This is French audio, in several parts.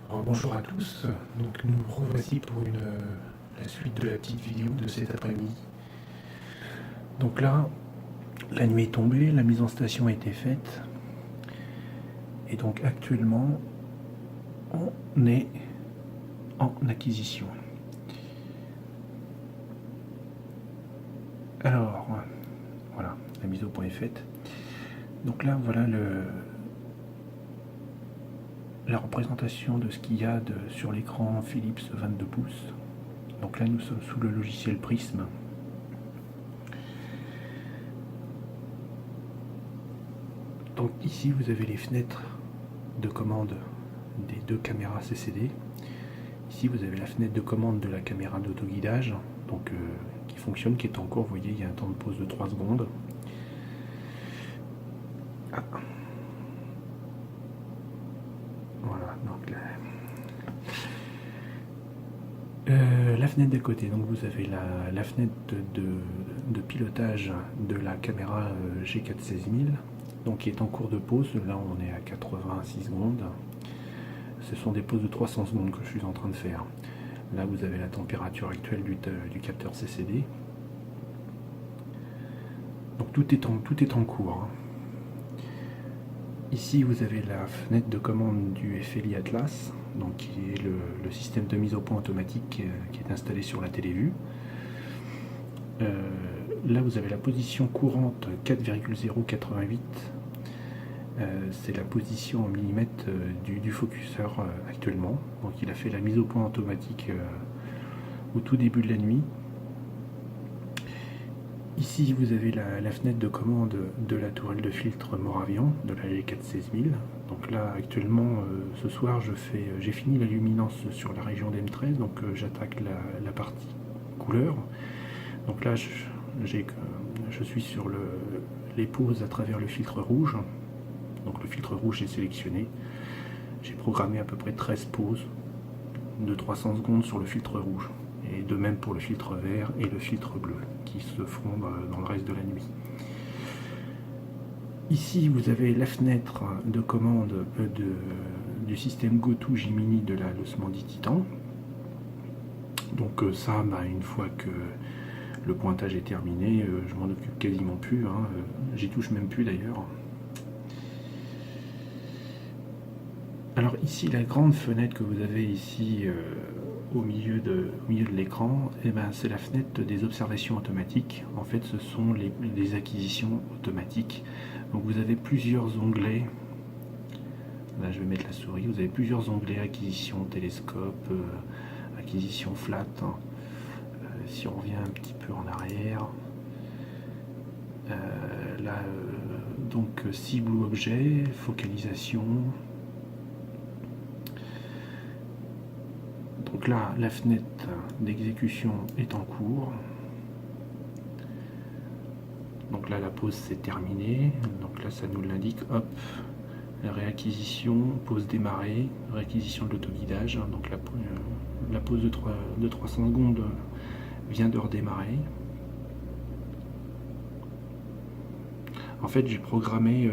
Alors, bonjour à tous, donc nous revoici pour la suite de la petite vidéo de cet après-midi. Donc là, la nuit est tombée, la mise en station a été faite, et donc actuellement, on est en acquisition. Alors, voilà, la mise au point est faite. Donc là, voilà la représentation de ce qu'il y a sur l'écran Philips 22 pouces. Donc là, nous sommes sous le logiciel Prism. Donc ici, vous avez les fenêtres de commande des deux caméras CCD. Ici, vous avez la fenêtre de commande de la caméra d'autoguidage, donc qui fonctionne, qui est en cours. Vous voyez, il y a un temps de pause de 3 secondes. Ah. Voilà, donc la fenêtre d'à côté. Donc vous avez la fenêtre de pilotage de la caméra G4 16000, donc qui est en cours de pause. Là, on est à 86 secondes. Ce sont des pauses de 300 secondes que je suis en train de faire. Là, vous avez la température actuelle du capteur CCD. Donc tout est en cours. Ici, vous avez la fenêtre de commande du FLI Atlas, donc qui est le système de mise au point automatique qui est installé sur la télévue. Là, vous avez la position courante 4,088. C'est la position en millimètres du focuseur actuellement. Donc il a fait la mise au point automatique au tout début de la nuit. Ici, vous avez la fenêtre de commande de la tourelle de filtre Moravian, de la G4 16000. Donc là, actuellement, ce soir, j'ai fini la luminance sur la région d'M13, donc j'attaque la partie couleur. Donc là, je suis sur les poses à travers le filtre rouge. Donc le filtre rouge est sélectionné. J'ai programmé à peu près 13 pauses de 300 secondes sur le filtre rouge. Et de même pour le filtre vert et le filtre bleu, qui se feront dans le reste de la nuit. Ici, vous avez la fenêtre de commande du système GoTo Gemini de la Losmandy Titan. Donc ça, une fois que le pointage est terminé, je m'en occupe quasiment plus, j'y touche même plus d'ailleurs. Alors ici, la grande fenêtre que vous avez ici au milieu de l'écran, c'est la fenêtre des observations automatiques. En fait, ce sont les acquisitions automatiques. Donc vous avez plusieurs onglets. Là, je vais mettre la souris. Vous avez plusieurs onglets: acquisition télescope, acquisition flat. Si on revient un petit peu en arrière, là, donc cible ou objet, focalisation. Donc là, la fenêtre d'exécution est en cours. Donc là, la pause c'est terminé. Donc là, ça nous l'indique. Hop, la réacquisition, pause démarrée, réacquisition de l'autoguidage. Donc la pause de 300 secondes vient de redémarrer. En fait, j'ai programmé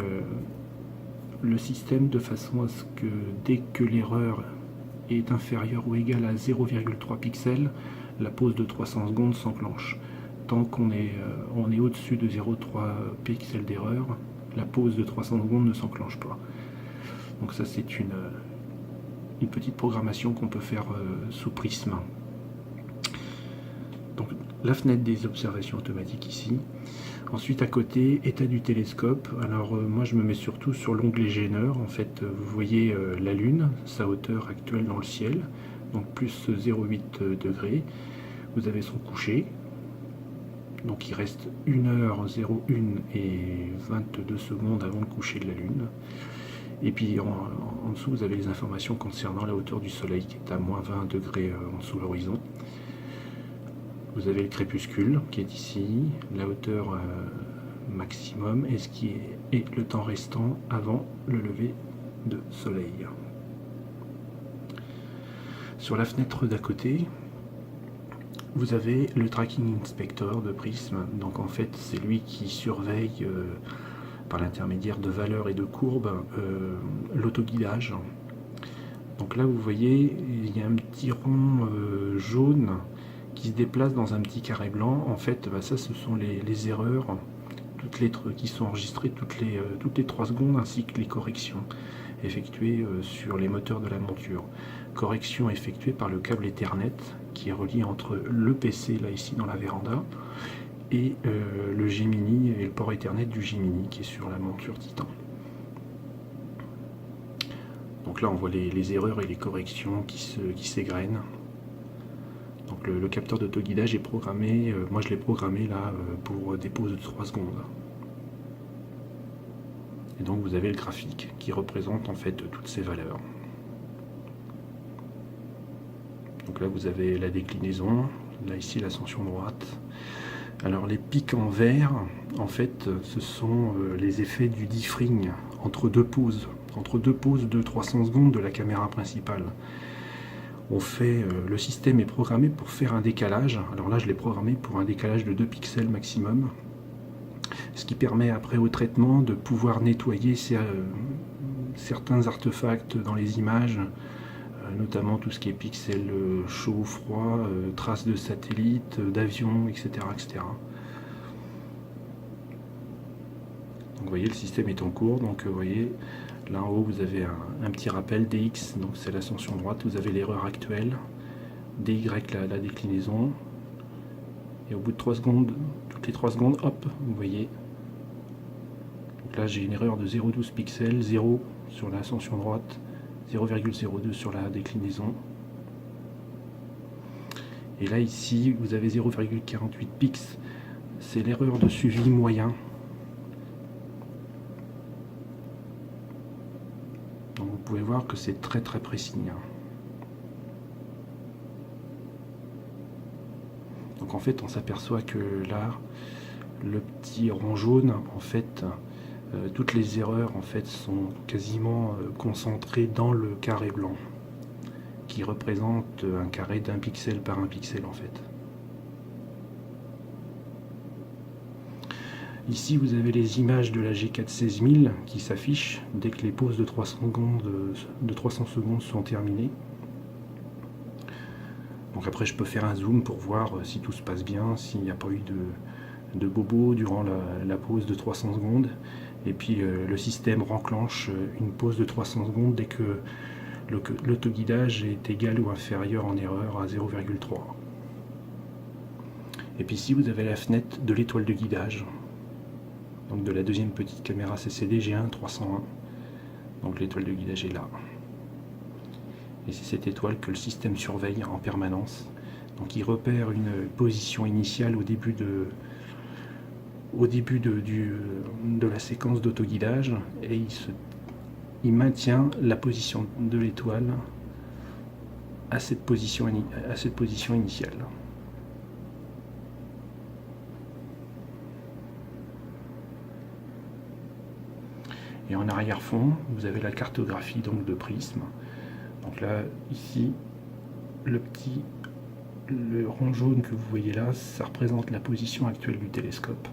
le système de façon à ce que dès que l'erreur est inférieure ou égale à 0,3 pixels, la pause de 300 secondes s'enclenche. Tant qu'on est au-dessus de 0,3 pixels d'erreur, la pause de 300 secondes ne s'enclenche pas. Donc ça, c'est une petite programmation qu'on peut faire sous Prism. Donc la fenêtre des observations automatiques ici. Ensuite, à côté, état du télescope. Alors moi, je me mets surtout sur l'onglet gêneur. En fait, vous voyez la Lune, sa hauteur actuelle dans le ciel, donc plus 0,8 degrés. Vous avez son coucher. Donc il reste 1h01 et 22 secondes avant le coucher de la Lune. Et puis en dessous, vous avez les informations concernant la hauteur du Soleil, qui est à moins 20 degrés en dessous de l'horizon. Vous avez le crépuscule qui est ici, la hauteur maximum et ce qui est le temps restant avant le lever de soleil. Sur la fenêtre d'à côté, vous avez le Tracking Inspector de Prism. Donc en fait, c'est lui qui surveille par l'intermédiaire de valeurs et de courbes l'autoguidage. Donc là vous voyez, il y a un petit rond jaune qui se déplace dans un petit carré blanc. En fait, ça ce sont les erreurs qui sont enregistrées toutes les 3 secondes, ainsi que les corrections effectuées sur les moteurs de la monture. Correction effectuée par le câble Ethernet qui est relié entre le PC là ici dans la véranda et le Gemini et le port Ethernet du Gemini qui est sur la monture Titan. Donc là on voit les erreurs et les corrections qui s'égrènent. Donc le capteur d'autoguidage est programmé, moi je l'ai programmé là pour des pauses de 3 secondes. Et donc vous avez le graphique qui représente en fait toutes ces valeurs. Donc là vous avez la déclinaison, là ici l'ascension droite. Alors les pics en vert, en fait ce sont les effets du diffring entre deux pauses de 300 secondes de la caméra principale. Le système est programmé pour faire un décalage. Alors là je l'ai programmé pour un décalage de 2 pixels maximum, ce qui permet après au traitement de pouvoir nettoyer certains artefacts dans les images, notamment tout ce qui est pixels chaud ou froid, traces de satellites, d'avions, etc., etc. Donc vous voyez, le système est en cours. Donc vous voyez, là en haut vous avez un petit rappel DX, donc c'est l'ascension droite, vous avez l'erreur actuelle, DY la déclinaison, et au bout de 3 secondes, toutes les 3 secondes, hop, vous voyez, donc là j'ai une erreur de 0,12 pixels, 0 sur l'ascension droite, 0,02 sur la déclinaison, et là ici vous avez 0,48 pix, c'est l'erreur de suivi moyen. Donc vous pouvez voir que c'est très très précis. Donc en fait on s'aperçoit que là le petit rond jaune, en fait toutes les erreurs en fait sont quasiment concentrées dans le carré blanc qui représente un carré d'1 pixel par 1 pixel en fait. Ici vous avez les images de la G4 16000 qui s'affichent dès que les pauses de 300 secondes sont terminées. Donc après je peux faire un zoom pour voir si tout se passe bien, s'il n'y a pas eu de bobo durant la pause de 300 secondes. Et puis le système renclenche une pause de 300 secondes dès que l'autoguidage est égal ou inférieur en erreur à 0,3. Et puis ici vous avez la fenêtre de l'étoile de guidage, donc de la deuxième petite caméra CCD G1 301. Donc l'étoile de guidage est là. Et c'est cette étoile que le système surveille en permanence. Donc il repère une position initiale au début de la séquence d'autoguidage et il maintient la position de l'étoile à cette position initiale. Et en arrière-fond, vous avez la cartographie donc de prisme. Donc là, ici, le rond jaune que vous voyez là, ça représente la position actuelle du télescope,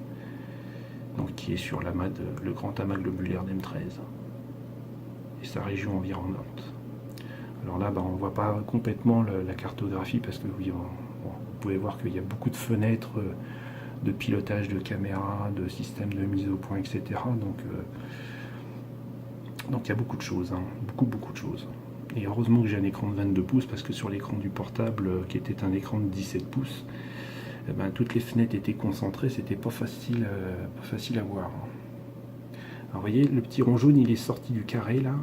donc qui est sur le grand amas globulaire d'M13 et sa région environnante. Alors là, on ne voit pas complètement la cartographie parce que vous pouvez voir qu'il y a beaucoup de fenêtres de pilotage de caméras, de systèmes de mise au point, etc. Donc il y a beaucoup de choses, beaucoup de choses. Et heureusement que j'ai un écran de 22 pouces parce que sur l'écran du portable, qui était un écran de 17 pouces, toutes les fenêtres étaient concentrées, c'était pas facile à voir. Alors vous voyez, le petit rond jaune, il est sorti du carré là.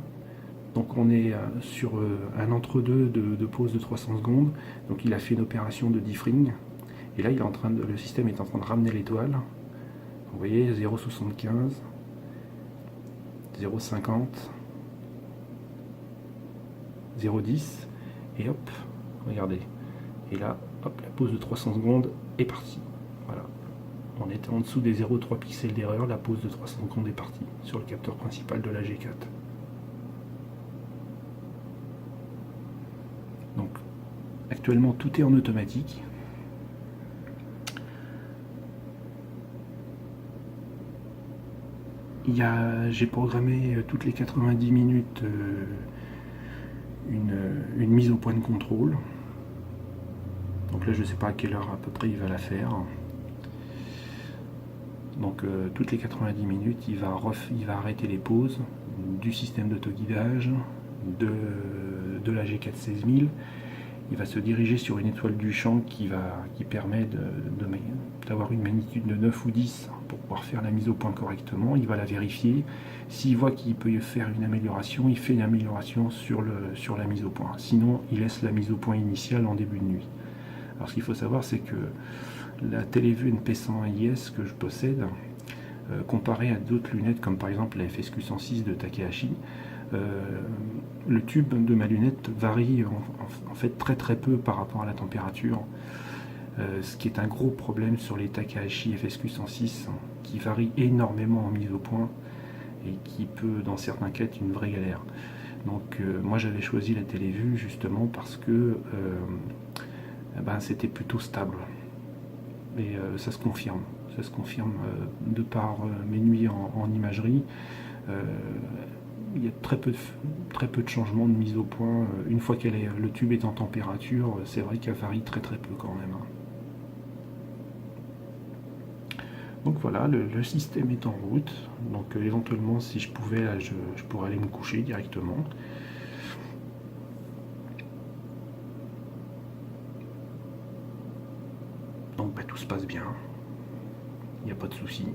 Donc on est sur un entre-deux de pause de 300 secondes. Donc il a fait une opération de diffring. Et là, le système est en train de ramener l'étoile. Vous voyez, 0,75, 0,50, 0,10, et hop, regardez. Et là, hop, la pause de 300 secondes est partie. Voilà. On était en dessous des 0,3 pixels d'erreur, la pause de 300 secondes est partie sur le capteur principal de la G4. Donc, actuellement, tout est en automatique. J'ai programmé toutes les 90 minutes une une mise au point de contrôle. Donc là je ne sais pas à quelle heure à peu près il va la faire. Donc toutes les 90 minutes il va arrêter les pauses du système d'autoguidage, de la G4-16000. Il va se diriger sur une étoile du champ qui permet d'avoir une magnitude de 9 ou 10 pour pouvoir faire la mise au point correctement. Il va la vérifier. S'il voit qu'il peut y faire une amélioration, il fait une amélioration sur la mise au point. Sinon, il laisse la mise au point initiale en début de nuit. Alors ce qu'il faut savoir, c'est que la télévue NP100IS que je possède, comparée à d'autres lunettes comme par exemple la FSQ 106 de Takahashi, le tube de ma lunette varie en fait très peu par rapport à la température, ce qui est un gros problème sur les Takahashi FSQ 106 qui varient énormément en mise au point et qui peut dans certains cas être une vraie galère. Donc moi j'avais choisi la télévue justement parce que c'était plutôt stable et ça se confirme de par mes nuits en imagerie. Il y a très peu de changements de mise au point. Une fois que le tube est en température, c'est vrai qu'elle varie très peu quand même. Donc voilà, le système est en route. Donc éventuellement, si je pouvais, là, je pourrais aller me coucher directement. Donc tout se passe bien. Il n'y a pas de souci.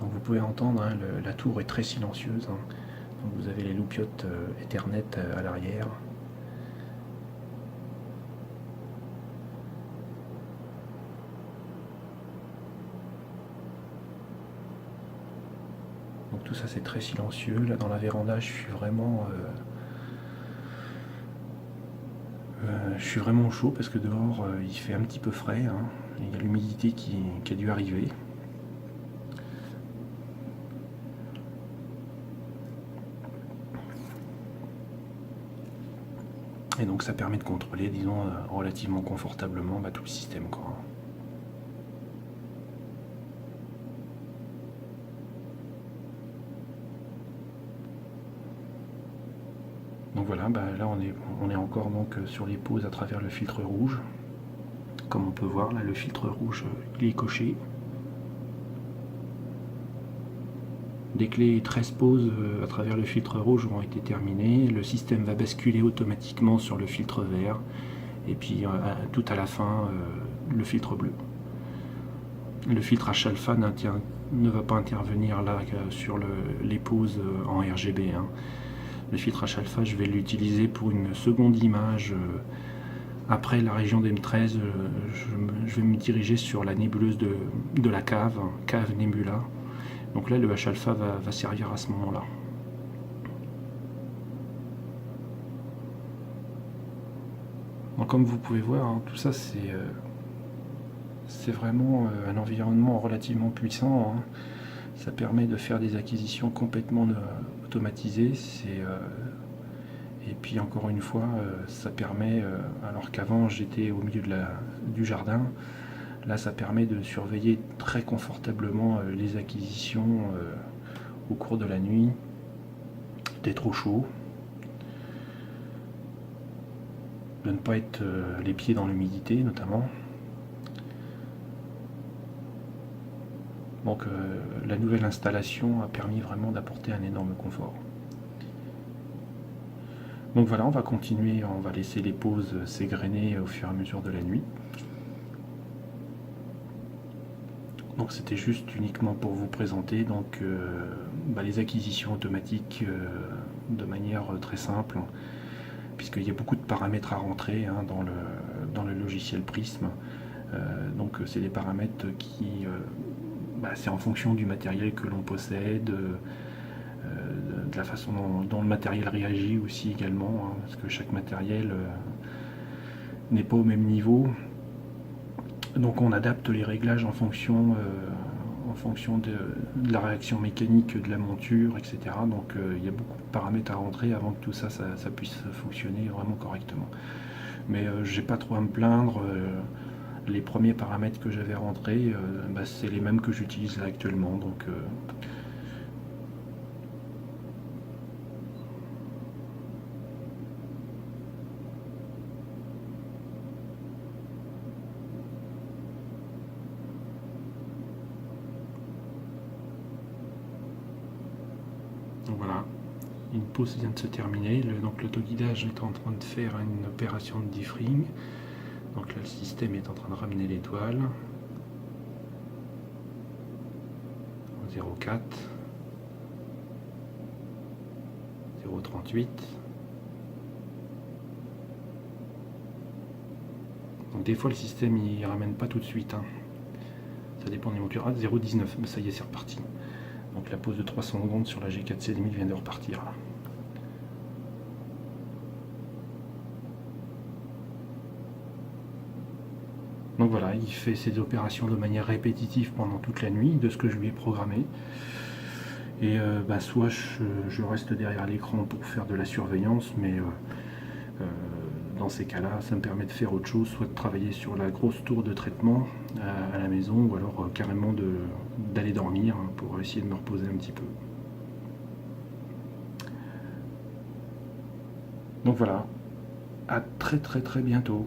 Donc vous pouvez entendre, hein, la tour est très silencieuse. Hein. Donc vous avez les loupiottes Ethernet à l'arrière. Donc tout ça c'est très silencieux. Là dans la véranda je suis vraiment chaud parce que dehors il fait un petit peu frais. Hein. Il y a l'humidité qui a dû arriver. Et donc ça permet de contrôler, disons, relativement confortablement tout le système, quoi. Donc voilà, là on est encore donc sur les pauses à travers le filtre rouge. Comme on peut voir là, le filtre rouge il est coché. Dès que les 13 pauses à travers le filtre rouge ont été terminées, le système va basculer automatiquement sur le filtre vert et puis tout à la fin le filtre bleu. Le filtre H-alpha ne va pas intervenir là sur les pauses en RGB. Hein. Le filtre H-alpha, je vais l'utiliser pour une seconde image. Après la région d'M13, je vais me diriger sur la nébuleuse de la cave Nebula. Donc là, le H-alpha va servir à ce moment-là. Donc comme vous pouvez voir, hein, tout ça c'est vraiment un environnement relativement puissant. Hein. Ça permet de faire des acquisitions complètement automatisées. Et puis encore une fois, ça permet, alors qu'avant j'étais au milieu du jardin, là ça permet de surveiller très confortablement les acquisitions au cours de la nuit, d'être au chaud, de ne pas être les pieds dans l'humidité notamment. Donc la nouvelle installation a permis vraiment d'apporter un énorme confort. Donc voilà, on va continuer, on va laisser les pauses s'égrener au fur et à mesure de la nuit. Donc c'était juste uniquement pour vous présenter donc, les acquisitions automatiques de manière très simple, puisqu'il y a beaucoup de paramètres à rentrer hein, dans le logiciel Prism. Donc c'est des paramètres qui... c'est en fonction du matériel que l'on possède, de la façon dont le matériel réagit aussi également, hein, parce que chaque matériel n'est pas au même niveau. Donc on adapte les réglages en fonction de la réaction mécanique de la monture, etc. Donc il y a beaucoup de paramètres à rentrer avant que tout ça puisse fonctionner vraiment correctement. Mais j'ai pas trop à me plaindre. Les premiers paramètres que j'avais rentrés, c'est les mêmes que j'utilise là actuellement. Donc Donc voilà, une pause vient de se terminer. Donc l'autoguidage est en train de faire une opération de deferring. Donc là, le système est en train de ramener l'étoile. 0,4, 0,38. Donc des fois le système il ramène pas tout de suite. Hein. Ça dépend des montures. 0,19, mais ça y est, c'est reparti. Donc la pause de 300 secondes sur la G4C2000 vient de repartir là. Donc voilà, il fait ces opérations de manière répétitive pendant toute la nuit, de ce que je lui ai programmé. Et soit je reste derrière l'écran pour faire de la surveillance, mais dans ces cas-là, ça me permet de faire autre chose, soit de travailler sur la grosse tour de traitement à la maison, ou alors carrément d'aller dormir pour essayer de me reposer un petit peu. Donc voilà, à très très très bientôt.